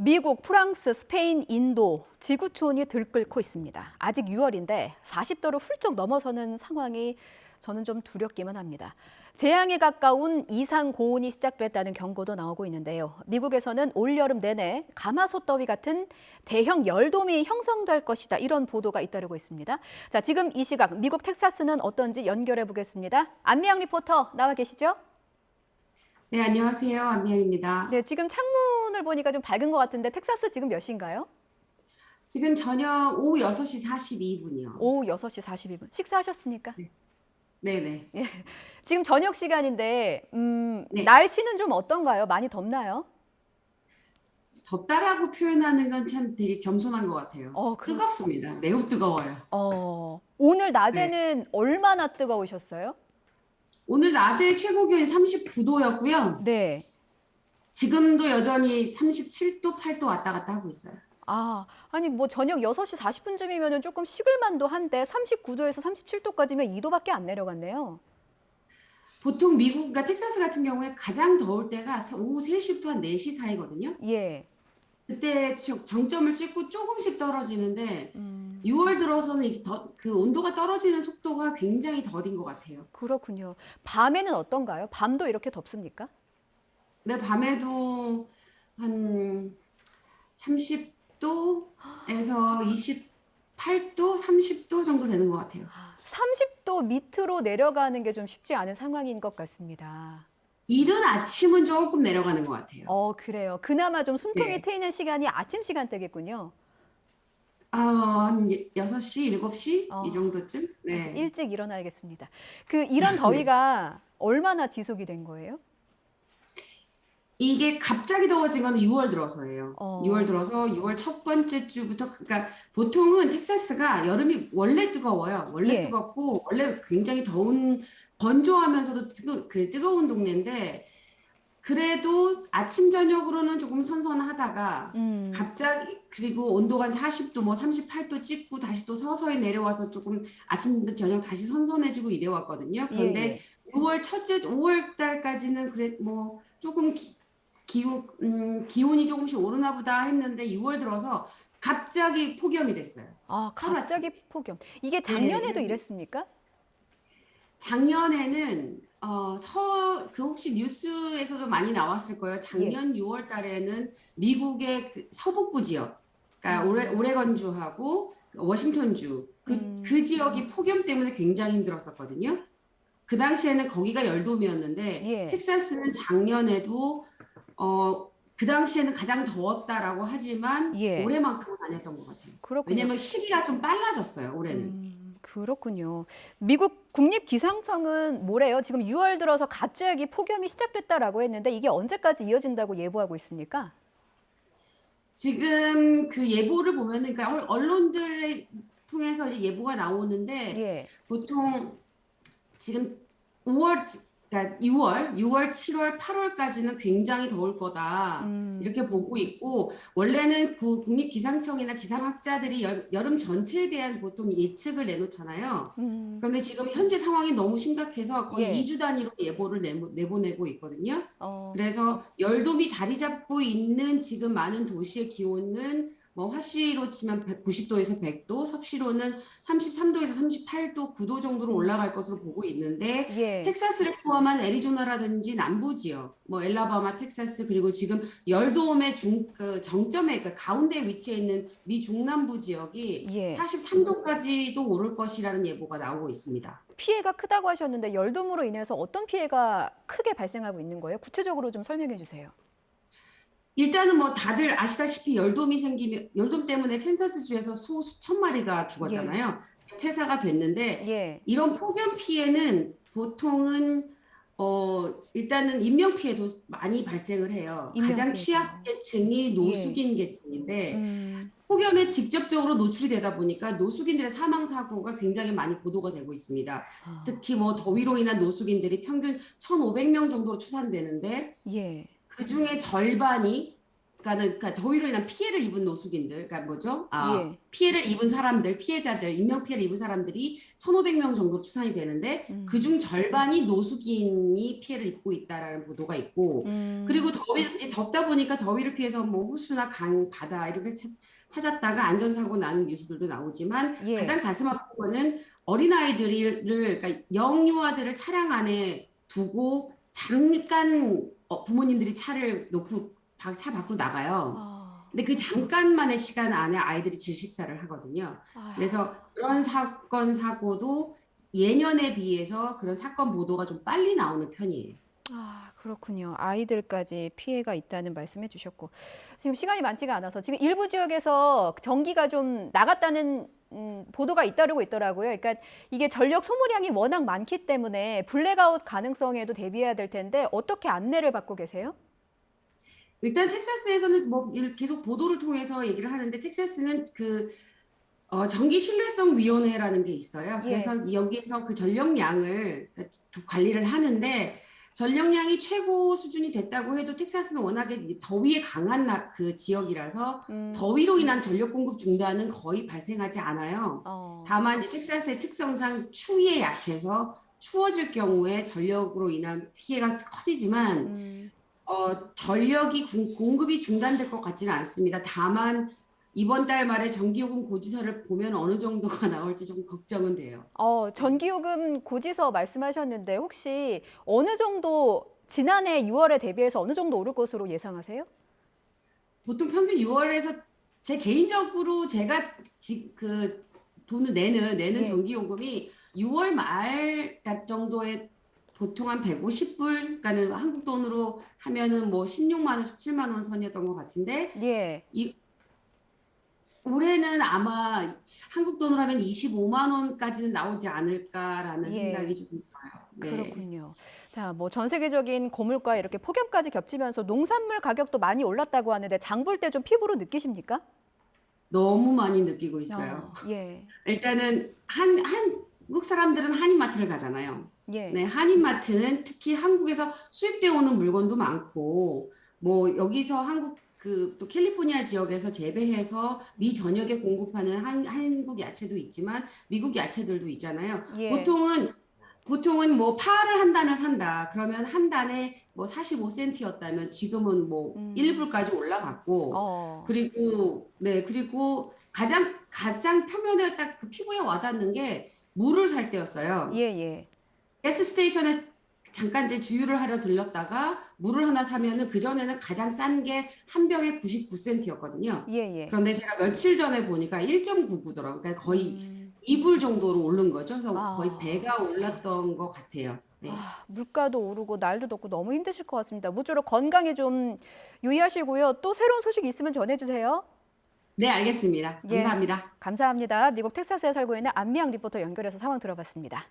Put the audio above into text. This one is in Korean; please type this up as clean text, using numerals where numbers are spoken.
미국, 프랑스, 스페인, 인도 지구촌이 들끓고 있습니다. 아직 6월인데 40도를 훌쩍 넘어서는 상황이 저는 좀 두렵기만 합니다. 재앙에 가까운 이상 고온이 시작됐다는 경고도 나오고 있는데요. 미국에서는 올여름 내내 가마솥 더위 같은 대형 열돔이 형성될 것이다. 이런 보도가 잇따르고 있습니다. 자, 지금 이 시각 미국 텍사스는 어떤지 연결해 보겠습니다. 안미영 리포터 나와 계시죠? 네, 안녕하세요. 안미영입니다. 네, 지금 창문을 보니까 좀 밝은 것 같은데 텍사스 지금 몇 시인가요? 지금 저녁 오후 6시 42분이요. 오후 6시 42분. 식사하셨습니까? 네. 네네. 예. 지금 저녁 시간인데 네. 날씨는 좀 어떤가요? 많이 덥나요? 덥다라고 표현하는 건 참 되게 겸손한 것 같아요. 그럼 뜨겁습니다. 매우 뜨거워요. 오늘 네. 낮에는 얼마나 뜨거우셨어요? 오늘 낮에 최고 기온이 39도였고요. 네. 지금도 여전히 37도, 8도 왔다 갔다 하고 있어요. 아니 뭐 저녁 6시 40분쯤이면은 조금 식을 만도 한데 39도에서 37도까지면 2도밖에 안 내려갔네요. 보통 미국, 그러니까 텍사스 같은 경우에 가장 더울 때가 오후 3시부터 한 4시 사이거든요. 예. 그때 정점을 찍고 조금씩 떨어지는데 음, 6월 들어서는 그 온도가 떨어지는 속도가 굉장히 더딘 것 같아요. 그렇군요. 밤에는 어떤가요? 밤도 이렇게 덥습니까? 내 밤에도 한 30도에서 28도, 30도 정도 되는 것 같아요. 30도 밑으로 내려가는 게 좀 쉽지 않은 상황인 것 같습니다. 이른 아침은 조금 내려가는 것 같아요. 그래요. 그나마 좀 숨통이 네. 트이는 시간이 아침 시간대겠군요. 한 6시, 7시 이 어, 정도쯤? 네. 일찍 일어나야겠습니다. 이런 네. 더위가 얼마나 지속이 된 거예요? 이게 갑자기 더워진 건 6월 들어서예요. 6월 어, 들어서 6월 첫 번째 주부터, 그러니까 보통은 텍사스가 여름이 원래 뜨거워요. 원래 예. 뜨겁고, 원래 굉장히 건조하면서도 뜨거운 동네인데, 그래도 아침, 저녁으로는 조금 선선하다가, 음, 갑자기, 그리고 온도가 40도, 뭐 38도 찍고 다시 또 서서히 내려와서 조금 아침, 저녁 다시 선선해지고 이래왔거든요. 예, 그런데 예. 6월 5월 달까지는 그래, 뭐, 조금 기온이 조금씩 오르나 보다 했는데 6월 들어서 갑자기 폭염이 됐어요. 하루아침에. 갑자기 폭염. 이게 네, 작년에도 이랬습니까? 작년에는 혹시 뉴스에서도 많이 나왔을 거예요. 예. 작년 6월 달에는 미국의 그 서북부 지역, 그러니까 음, 오레건주하고 워싱턴주 그 지역이 폭염 때문에 굉장히 힘들었었거든요. 그 당시에는 거기가 열돔이었는데 예. 텍사스는 작년에도 그 당시에는 가장 더웠다라고 하지만 예. 올해만큼은 아니었던 것 같아요. 그렇군요. 왜냐면 시기가 좀 빨라졌어요, 올해는. 그렇군요. 미국 국립기상청은 뭐래요? 지금 6월 들어서 갑자기 폭염이 시작됐다라고 했는데 이게 언제까지 이어진다고 예보하고 있습니까? 지금 그 예보를 보면은, 그러니까 언론들을 통해서 이제 예보가 나오는데, 예. 보통 지금 5월, 그러니까 6월, 7월, 8월까지는 굉장히 더울 거다. 이렇게 보고 있고, 원래는 그 국립기상청이나 기상학자들이 여름 전체에 대한 보통 예측을 내놓잖아요. 그런데 지금 현재 상황이 너무 심각해서 거의 예. 2주 단위로 예보를 내보내고 있거든요. 어, 그래서 열돔이 자리 잡고 있는 지금 많은 도시의 기온은 뭐 화씨로 치면 90도에서 100도, 섭씨로는 33도에서 38도, 9도 정도로 올라갈 것으로 보고 있는데 예. 텍사스를 포함한 애리조나라든지 남부 지역, 뭐 엘라바마, 텍사스 그리고 지금 열돔의 정점에 그러니까 가운데 위치해 있는 미 중남부 지역이 예. 43도까지도 오를 것이라는 예보가 나오고 있습니다. 피해가 크다고 하셨는데 열돔으로 인해서 어떤 피해가 크게 발생하고 있는 거예요? 구체적으로 좀 설명해 주세요. 일단은 뭐 다들 아시다시피 열돔이 생기면 열돔 때문에 캔사스주에서 소 수천 마리가 예. 죽었잖아요. 폐사가 됐는데 예. 이런 폭염 피해는 보통은 일단은 인명 피해도 많이 발생을 해요. 인명 가장 피해도. 취약계층이 예. 노숙인 계층인데 음. 폭염에 직접적으로 노출이 되다 보니까 노숙인들의 사망 사고가 굉장히 많이 보도가 되고 있습니다. 아, 특히 뭐 더위로 인한 노숙인들이 평균 1,500명 정도로 추산되는데 예. 그중에 절반이 그러니까 더위로 인한 피해를 입은 노숙인들, 그러니까 뭐죠? 예. 피해를 입은 사람들, 피해자들, 인명 피해를 입은 사람들이 1,500명 정도 추산이 되는데 그중 절반이 노숙인이 피해를 입고 있다라는 보도가 있고, 그리고 이제 덥다 보니까 더위를 피해서 뭐 호수나 강, 바다 이렇게 찾았다가 안전사고 나는 뉴스들도 나오지만 예. 가장 가슴 아픈 거는 어린아이들을, 그러니까 영유아들을 차량 안에 두고 잠깐 부모님들이 차를 놓고 차 밖으로 나가요. 근데 그 잠깐만의 시간 안에 아이들이 질식사를 하거든요. 그래서 그런 사건, 사고도 예년에 비해서 그런 사건 보도가 좀 빨리 나오는 편이에요. 그렇군요. 아이들까지 피해가 있다는 말씀해 주셨고. 지금 시간이 많지가 않아서 지금 일부 지역에서 전기가 좀 나갔다는 보도가 잇따르고 있더라고요. 그러니까 이게 전력 소모량이 워낙 많기 때문에 블랙아웃 가능성에도 대비해야 될 텐데 어떻게 안내를 받고 계세요? 일단 텍사스에서는 뭐 계속 보도를 통해서 얘기를 하는데 텍사스는 전기 신뢰성 위원회라는 게 있어요. 예. 그래서 여기에서 그 전력량을 관리를 하는데 전력량이 최고 수준이 됐다고 해도 텍사스는 워낙에 더위에 강한 그 지역이라서 더위로 인한 전력 공급 중단은 거의 발생하지 않아요. 다만 텍사스의 특성상 추위에 약해서 추워질 경우에 전력으로 인한 피해가 커지지만 전력이 공급이 중단될 것 같지는 않습니다. 다만 이번 달 말에 전기요금 고지서를 보면 어느 정도가 나올지 좀 걱정은 돼요. 전기요금 고지서 말씀하셨는데 혹시 어느 정도 지난해 6월에 대비해서 어느 정도 오를 것으로 예상하세요? 보통 평균 6월에서 제 개인적으로 제가 그 돈을 내는 전기요금이 6월 말 정도에 보통 한 150불, 그러니까는 한국 돈으로 하면은 뭐 16만 원, 17만 원 선이었던 것 같은데, 예. 올해는 아마 한국 돈으로 하면 25만 원까지는 나오지 않을까라는 생각이 조금 들어요. 네. 그렇군요. 자, 뭐 전 세계적인 고물가 이렇게 폭염까지 겹치면서 농산물 가격도 많이 올랐다고 하는데 장 볼 때 좀 피부로 느끼십니까? 너무 많이 느끼고 있어요. 예. 일단은 한국 사람들은 한인마트를 가잖아요. 예. 네, 한인마트는 특히 한국에서 수입되어 오는 물건도 많고, 뭐 여기서 한국 또 캘리포니아 지역에서 재배해서 미 전역에 공급하는 한국 야채도 있지만 미국 야채들도 있잖아요. 예. 보통은 뭐 파를 한 단을 산다. 그러면 한 단에 뭐 45센트였다면 지금은 뭐 1불까지 올라갔고, 그리고 가장 표면에 딱 그 피부에 와닿는 게 물을 살 때였어요. 예. 가스 스테이션에 잠깐 이제 주유를 하러 들렀다가 물을 하나 사면은 그전에는 가장 싼 게 한 병에 99센트였거든요. 예. 그런데 제가 며칠 전에 보니까 1.99더라고요. 그러니까 거의 2불 정도로 오른 거죠. 그래서 거의 배가 올랐던 것 같아요. 네. 물가도 오르고 날도 덥고 너무 힘드실 것 같습니다. 모쪼록 건강에 좀 유의하시고요. 또 새로운 소식 있으면 전해주세요. 네, 알겠습니다. 감사합니다. 감사합니다. 미국 텍사스에 살고 있는 안미양 리포터 연결해서 상황 들어봤습니다.